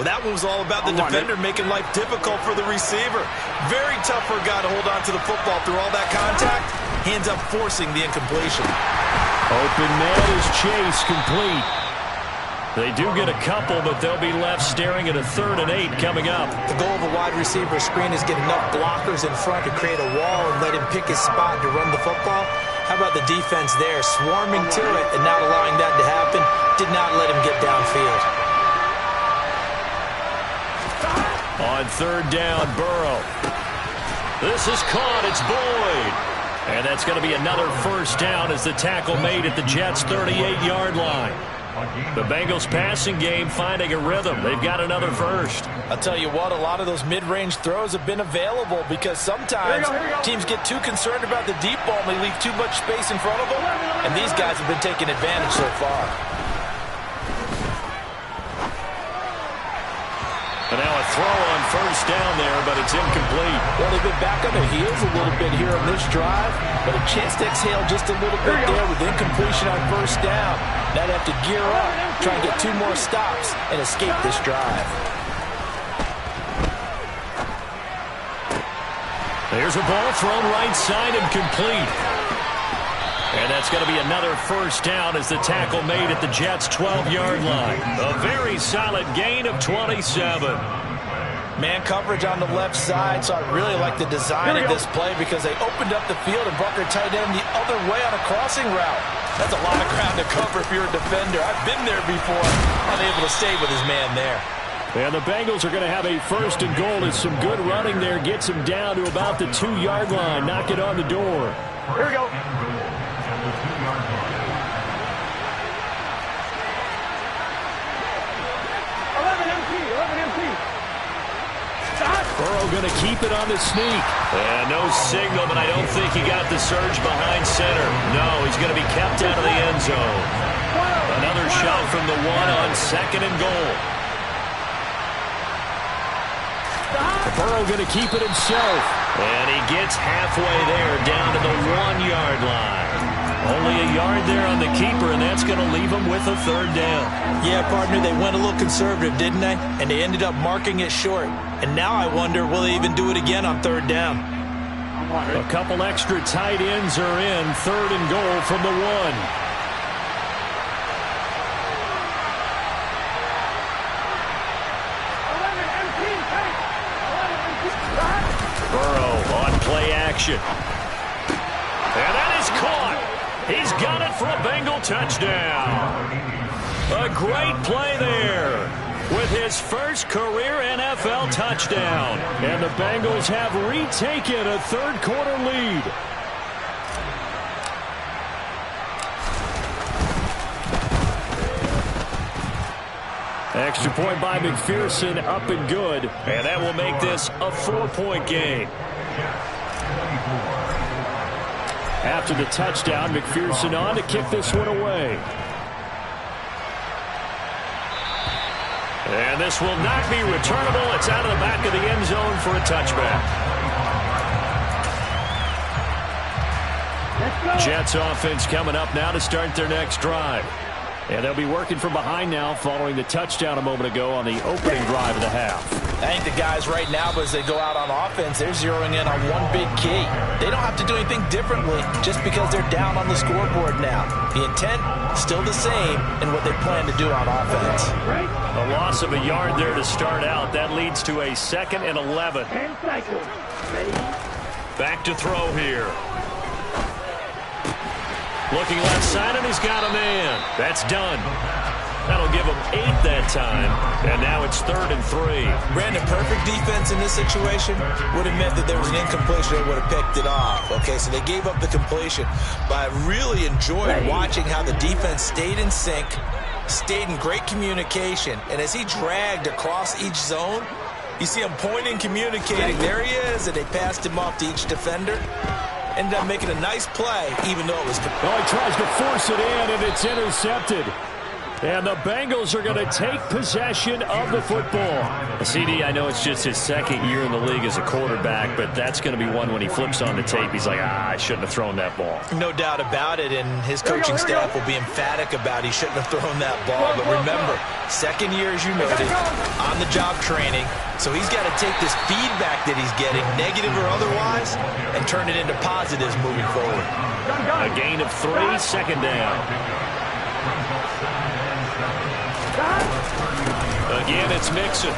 Well, that one was all about the defender making life difficult for the receiver. Very tough for a guy to hold on to the football through all that contact. He ends up forcing the incompletion. Open man is Chase, complete. They do get a couple, but they'll be left staring at a 3rd and 8 coming up. The goal of a wide receiver screen is get enough blockers in front to create a wall and let him pick his spot to run the football. How about the defense there, swarming to it and not allowing that to happen? Did not let him get downfield. On 3rd down, Burrow. This is caught. It's Boyd. And that's going to be another first down as the tackle made at the Jets' 38-yard line. The Bengals passing game finding a rhythm. They've got another first. I'll tell you what, a lot of those mid-range throws have been available because sometimes teams get too concerned about the deep ball and they leave too much space in front of them. And these guys have been taking advantage so far. And now a throw on first down there, but it's incomplete. Well, they've been back on their heels a little bit here on this drive, but a chance to exhale just a little bit there with incompletion on first down. Now they have to gear up, try and get 2 more stops, and escape this drive. There's a ball thrown right side and complete. And that's going to be another first down as the tackle made at the Jets' 12-yard line. A very solid gain of 27. Man coverage on the left side, so I really like the design of this play because they opened up the field and brought their tight end the other way on a crossing route. That's a lot of ground to cover if you're a defender. I've been there before, unable to stay with his man there. And the Bengals are going to have a 1st and goal as some good running there gets him down to about the 2-yard line. Knock it on the door. Here we go. Burrow going to keep it on the sneak. And no signal, but I don't think he got the surge behind center. No, he's going to be kept out of the end zone. Another shot from the 1 on 2nd and goal. Burrow going to keep it himself. And he gets halfway there, down to the 1-yard line. Only a yard there on the keeper, and that's going to leave him with a 3rd down. Yeah, partner, they went a little conservative, didn't they? And they ended up marking it short. And now I wonder, will they even do it again on 3rd down? A couple extra tight ends are in. 3rd and goal from the 1. Play action. And that is caught. He's got it for a Bengal touchdown. A great play there with his first career NFL touchdown. And the Bengals have retaken a 3rd quarter lead. Extra point by McPherson, up and good. And that will make this a 4-point game. After the touchdown, McPherson on to kick this one away. And this will not be returnable. It's out of the back of the end zone for a touchback. Jets offense coming up now to start their next drive. And they'll be working from behind now following the touchdown a moment ago on the opening drive of the half. I think the guys right now, as they go out on offense, they're zeroing in on one big key. They don't have to do anything differently just because they're down on the scoreboard now. The intent, still the same in what they plan to do on offense. A loss of a yard there to start out. That leads to a 2nd and 11. Back to throw here. Looking left side, and he's got a man. That's done. That'll give him 8 that time. And now it's 3rd and 3. Brandon, perfect defense in this situation would have meant that there was an incompletion. They would have picked it off. Okay, so they gave up the completion. But I really enjoyed watching how the defense stayed in sync, stayed in great communication. And as he dragged across each zone, you see him pointing, communicating. There he is, and they passed him off to each defender. Ended up making a nice play, even though it was... Oh, he tries to force it in, and it's intercepted. And the Bengals are going to take possession of the football. CD, I know it's just his 2nd year in the league as a quarterback, but that's going to be one when he flips on the tape. He's like, I shouldn't have thrown that ball. No doubt about it, and his coaching staff will be emphatic about he shouldn't have thrown that ball. But remember, 2nd year, as you noted, on-the-job training. So he's got to take this feedback that he's getting, negative or otherwise, and turn it into positives moving forward. A gain of 3, 2nd down. Again, it's Mixon.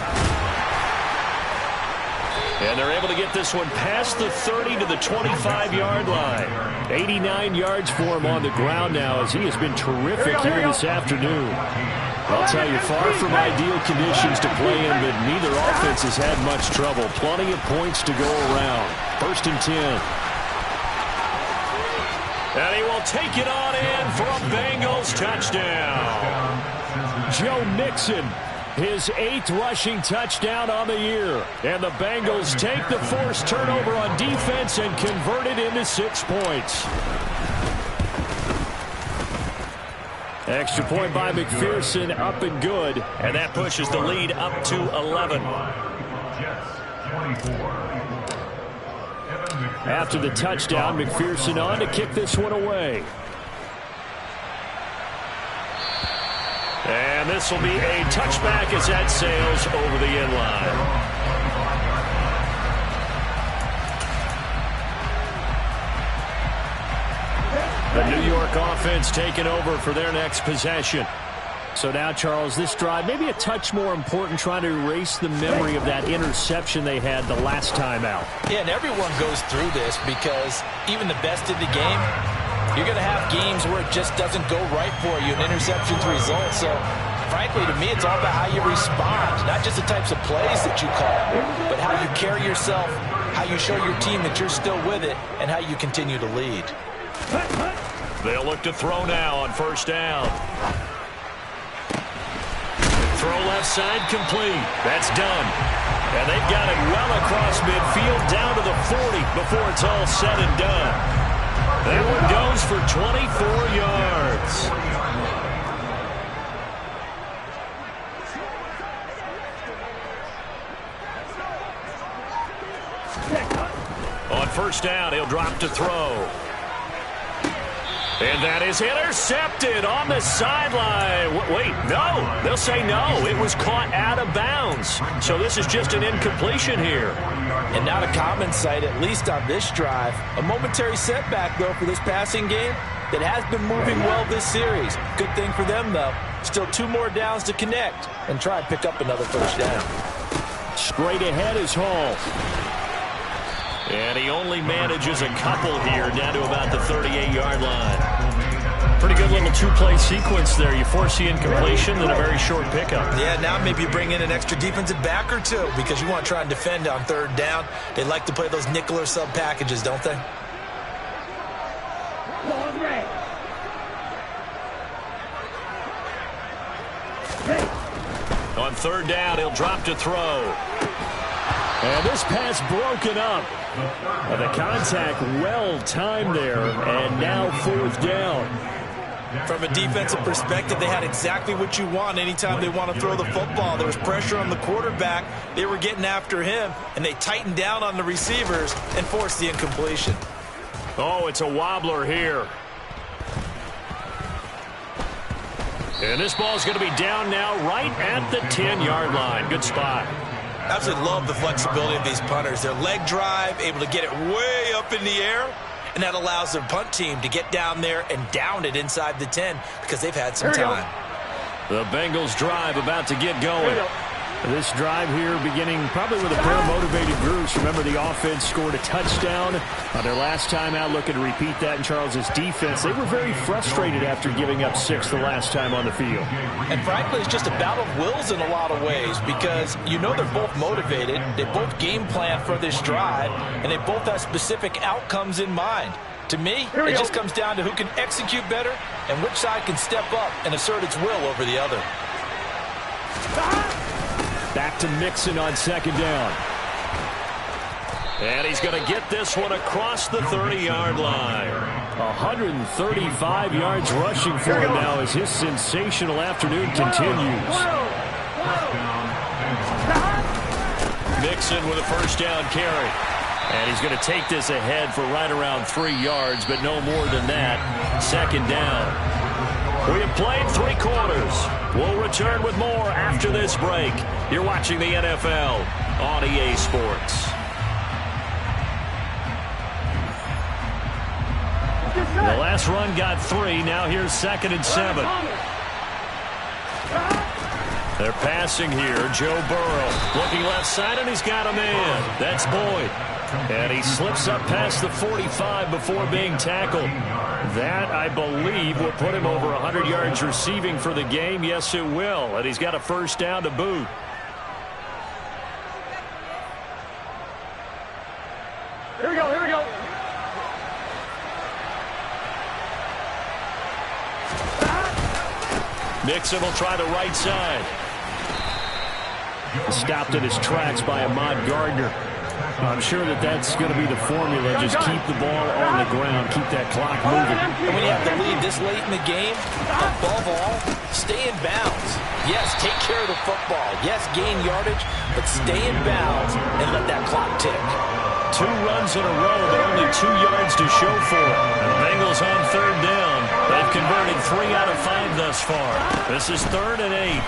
And they're able to get this one past the 30 to the 25-yard line. 89 yards for him on the ground now as he has been terrific here this afternoon. I'll tell you, far from ideal conditions to play in, but neither offense has had much trouble. Plenty of points to go around. 1st and 10. And he will take it on in for a Bengals touchdown. Joe Mixon, his 8th rushing touchdown on the year. And the Bengals take the forced turnover on defense and convert it into 6 points. Extra point by McPherson, up and good. And that pushes the lead up to 11. After the touchdown, McPherson on to kick this one away. And this will be a touchback as that sails over the end line. The New York offense taking over for their next possession. So now, Charles, this drive maybe a touch more important, trying to erase the memory of that interception they had the last time out. Yeah, and everyone goes through this because even the best in the game, you're going to have games where it just doesn't go right for you, and interceptions result. So, frankly, to me, it's all about how you respond, not just the types of plays that you call, but how you carry yourself, how you show your team that you're still with it, and how you continue to lead. They'll look to throw now on 1st down. Throw left side complete. That's done. And they've got it well across midfield down to the 40 before it's all said and done. That one goes for 24 yards. On first down, he'll drop to throw. And that is intercepted on the sideline. Wait, no. They'll say no. It was caught out of bounds. So this is just an incompletion here. And not a common sight, at least on this drive. A momentary setback, though, for this passing game that has been moving well this series. Good thing for them, though. Still 2 more downs to connect and try and pick up another first down. Straight ahead is Hall. And he only manages a couple here, down to about the 38-yard line. Pretty good little 2-play sequence there. You force the incompletion and a very short pickup. Yeah, now maybe you bring in an extra defensive back or two because you want to try and defend on third down. They like to play those nickel or sub packages, don't they? On third down, he'll drop to throw. And this pass broken up. The contact well timed there, and now fourth down. From a defensive perspective, they had exactly what you want anytime they want to throw the football. There was pressure on the quarterback. They were getting after him, and they tightened down on the receivers and forced the incompletion. Oh, it's a wobbler here. And this ball's going to be down now right at the 10-yard line. Good spot. Absolutely love the flexibility of these punters. Their leg drive, able to get it way up in the air, and that allows their punt team to get down there and down it inside the 10 because they've had some time. The Bengals drive about to get going. This drive here beginning probably with a pair of motivated groups. Remember, the offense scored a touchdown their last time out. Looking to repeat that in Charles's defense. They were very frustrated after giving up 6 the last time on the field. And frankly, it's just a battle of wills in a lot of ways because you know they're both motivated. They both game plan for this drive, and they both have specific outcomes in mind. To me, it just comes down to who can execute better and which side can step up and assert its will over the other. Back to Mixon on second down. And he's going to get this one across the 30-yard line. 135 yards rushing for him now as his sensational afternoon continues. Mixon with a first down carry. And he's going to take this ahead for right around 3 yards, but no more than that. Second down. We have played 3 quarters. We'll return with more after this break. You're watching the NFL on EA Sports. The last run got 3. Now here's 2nd and 7. They're passing here. Joe Burrow looking left side, and he's got a man. That's Boyd. And he slips up past the 45 before being tackled. That, I believe, will put him over 100 yards receiving for the game. Yes, it will. And he's got a first down to boot. Here we go, here we go. Mixon will try the right side. Stopped in his tracks by Ahmad Gardner. I'm sure that's going to be the formula. Just keep the ball on the ground. Keep that clock moving. And when you have the lead this late in the game, above all, stay in bounds. Yes, take care of the football. Yes, gain yardage, but stay in bounds and let that clock tick. 2 runs in a row, but only 2 yards to show for it. And the Bengals on third down. They've converted 3 out of 5 thus far. This is 3rd and 8.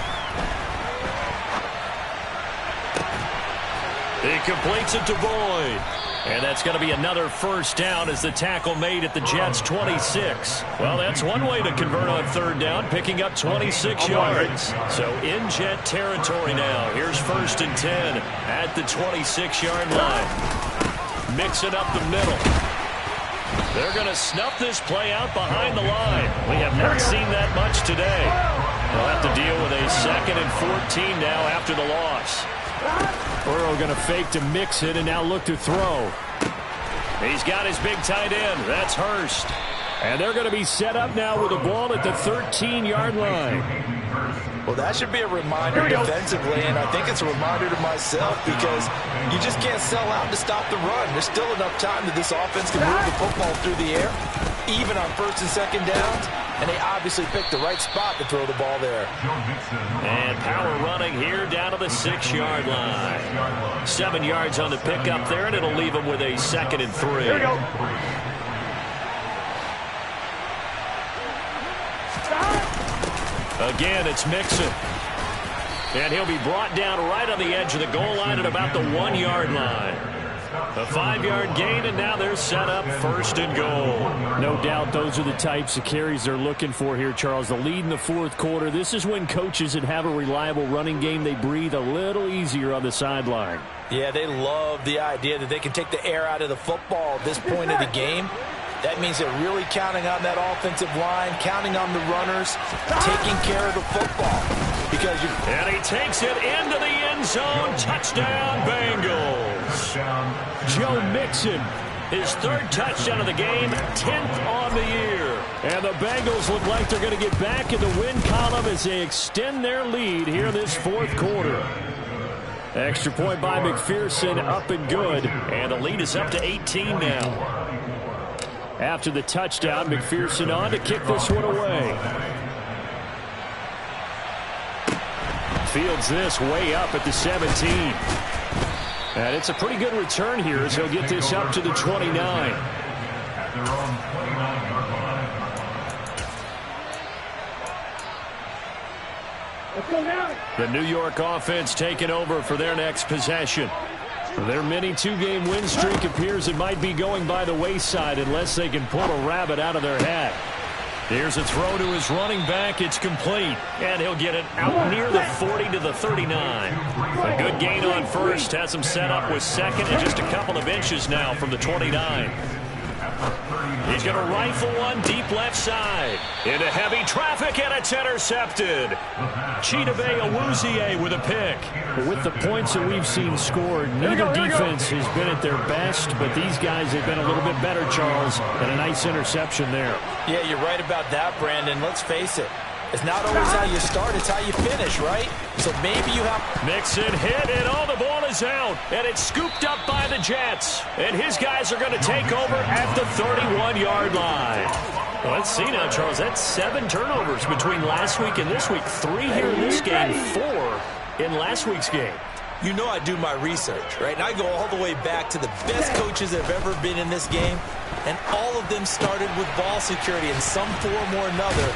He completes it to Boyd. And that's going to be another first down as the tackle made at the Jets' 26. Well, that's one way to convert on third down, picking up 26 yards. So in Jet territory now. Here's 1st and 10 at the 26-yard line. Mix it up the middle. They're going to snuff this play out behind the line. We have not seen that much today. They'll have to deal with a 2nd and 14 now after the loss. Burrow going to fake to mix it and now look to throw. He's got his big tight end. That's Hurst. And they're going to be set up now with the ball at the 13-yard line. Well, that should be a reminder defensively, and I think it's a reminder to myself because you just can't sell out to stop the run. There's still enough time that this offense can move the football through the air, even on first and second downs, and they obviously picked the right spot to throw the ball there. And power running here down to the 6-yard line. 7 yards on the pickup there, and it'll leave them with a 2nd and 3. Here we go. Again, it's Mixon. And he'll be brought down right on the edge of the goal line at about the 1-yard line. A 5-yard gain, and now they're set up 1st and goal. No doubt those are the types of carries they're looking for here, Charles. The lead in the 4th quarter. This is when coaches that have a reliable running game, they breathe a little easier on the sideline. Yeah, they love the idea that they can take the air out of the football at this point of the game. That means they're really counting on that offensive line, counting on the runners, taking care of the football. And he takes it into the end zone. Touchdown, Bengals. Joe Mixon. His 3rd touchdown of the game, 10th on the year. And the Bengals look like they're going to get back in the win column as they extend their lead here in this 4th quarter. Extra point by McPherson, up and good. And the lead is up to 18 now. After the touchdown, McPherson on to kick this one away. Fields this way up at the 17. And it's a pretty good return here as he'll get this up to the 29. The New York offense taking over for their next possession. Their mini 2-game win streak appears it might be going by the wayside unless they can pull a rabbit out of their hat. Here's a throw to his running back. It's complete. And he'll get it out near the 40 to the 39. A good gain on first. Has him set up with 2nd and just a couple of inches now from the 29. He's going to rifle one deep left side. Into heavy traffic, and it's intercepted. Chidobe Awuzie with a pick. With the points that we've seen scored, neither defense has been at their best, but these guys have been a little bit better, Charles, and a nice interception there. Yeah, you're right about that, Brandon. Let's face it. It's not always how you start, it's how you finish, right? So maybe you have... Mixon hit, and all the ball is out. And it's scooped up by the Jets. And his guys are going to take over at the 31-yard line. Well, let's see now, Charles. That's 7 turnovers between last week and this week. 3 here in this game, 4 in last week's game. You know I do my research, right? And I go all the way back to the best coaches that have ever been in this game. And all of them started with ball security in some form or another,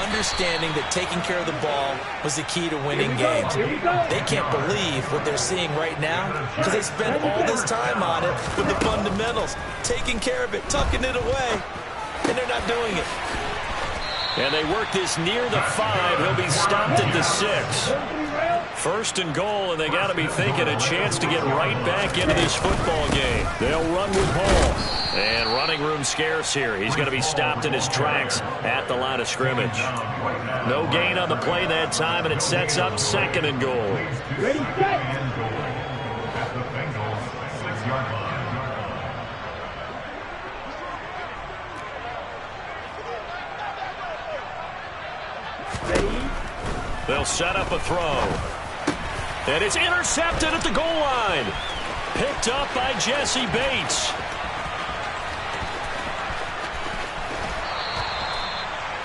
understanding that taking care of the ball was the key to winning games. They can't believe what they're seeing right now because they spent all this time on it with the fundamentals, taking care of it, tucking it away, and they're not doing it. And they work this near the 5. He'll be stopped at the 6. 1st and goal, and they got to be thinking a chance to get right back into this football game. They'll run with Hall. And running room scarce here. He's going to be stopped in his tracks at the line of scrimmage. No gain on the play that time, and it sets up 2nd and goal. Ready, set. They'll set up a throw. And it's intercepted at the goal line. Picked up by Jesse Bates.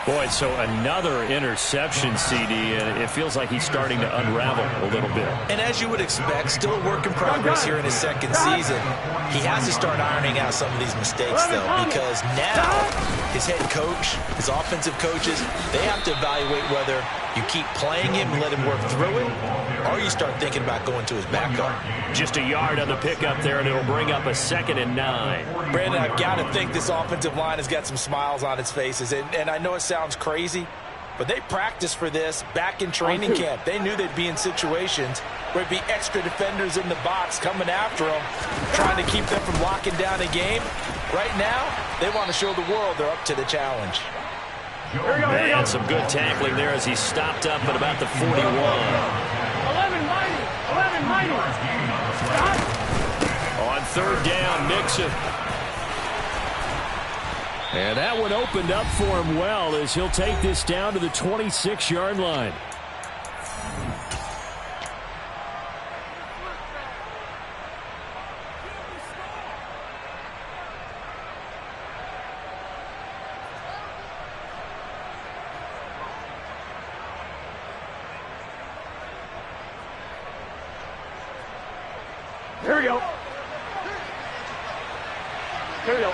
Boy, so another interception, CD, and it feels like he's starting to unravel a little bit. And as you would expect, still a work in progress here in his 2nd season. He has to start ironing out some of these mistakes, though, because now his head coach, his offensive coaches, they have to evaluate whether you keep playing him and let him work through it, or you start thinking about going to his backup. Just a yard on the pickup there, and it'll bring up a 2nd and 9. Brandon, I've got to think this offensive line has got some smiles on its faces, and I know it sounds crazy, but they practiced for this back in training camp. They knew they'd be in situations where it'd be extra defenders in the box coming after them, trying to keep them from locking down a game. Right now, they want to show the world they're up to the challenge. And some good tackling there as he stopped up at about the 41. 11 mighty. On 3rd down, Mixon. And that one opened up for him well as he'll take this down to the 26-yard line. Here we go. Here we go.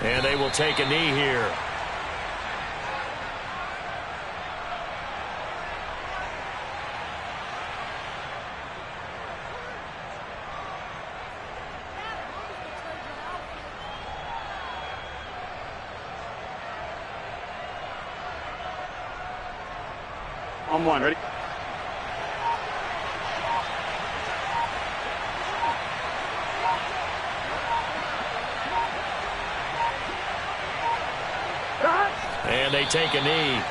And they will take a knee here. On one, ready? And they take a knee.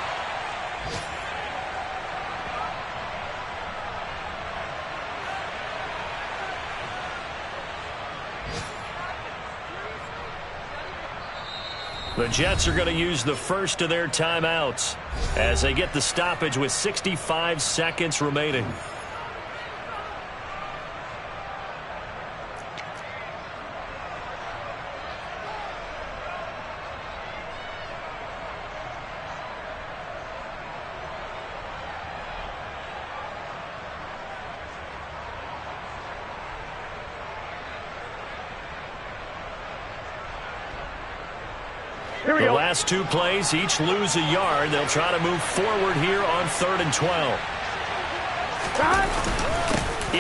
The Jets are going to use the first of their timeouts as they get the stoppage with 65 seconds remaining. The last two plays, each lose a yard. They'll try to move forward here on 3rd and 12.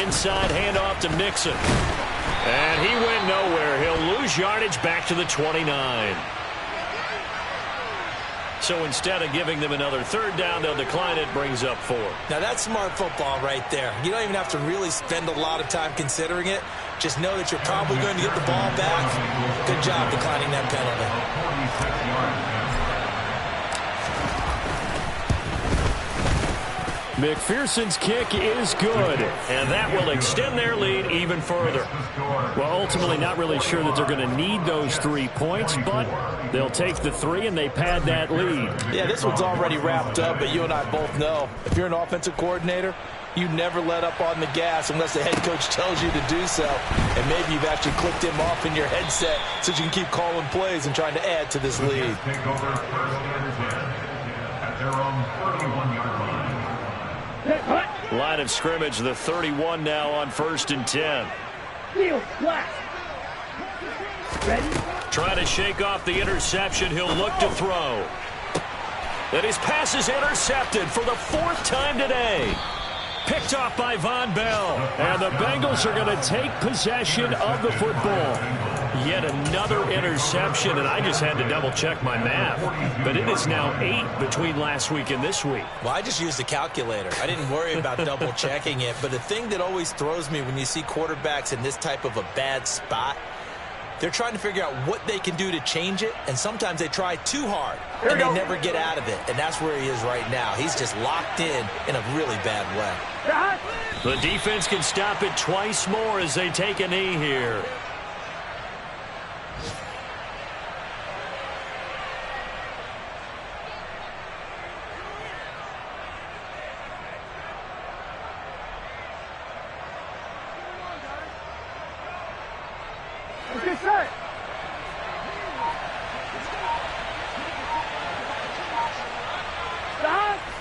Inside handoff to Mixon. And he went nowhere. He'll lose yardage back to the 29. So instead of giving them another 3rd down, they'll decline it, brings up 4. Now that's smart football right there. You don't even have to really spend a lot of time considering it. Just know that you're probably going to get the ball back. Good job declining that penalty. McPherson's kick is good, and that will extend their lead even further. Well, ultimately not really sure that they're going to need those 3 points, but they'll take the 3 and they pad that lead. Yeah, this one's already wrapped up, but you and I both know if you're an offensive coordinator, you never let up on the gas unless the head coach tells you to do so. And maybe you've actually clicked him off in your headset so you can keep calling plays and trying to add to this lead. Line of scrimmage, the 31 now on 1st and 10. Trying to shake off the interception. He'll look to throw. And his pass is intercepted for the 4th time today. Picked off by Von Bell. And the Bengals are going to take possession of the football. Yet another interception, and I just had to double-check my math. But it is now 8 between last week and this week. Well, I just used the calculator. I didn't worry about double-checking it. But the thing that always throws me when you see quarterbacks in this type of a bad spot, they're trying to figure out what they can do to change it, and sometimes they try too hard, and they never get out of it. And that's where he is right now. He's just locked in a really bad way. The defense can stop it twice more as they take a knee here.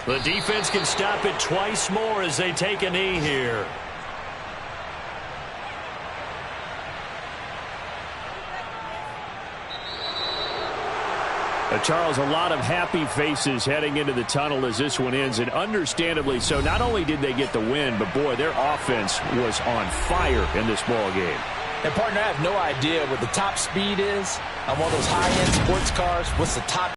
The defense can stop it twice more as they take a knee here. Charles, a lot of happy faces heading into the tunnel as this one ends, and understandably so. Not only did they get the win, but boy, their offense was on fire in this ball game. And partner, I have no idea what the top speed is on one of those high-end sports cars. What's the top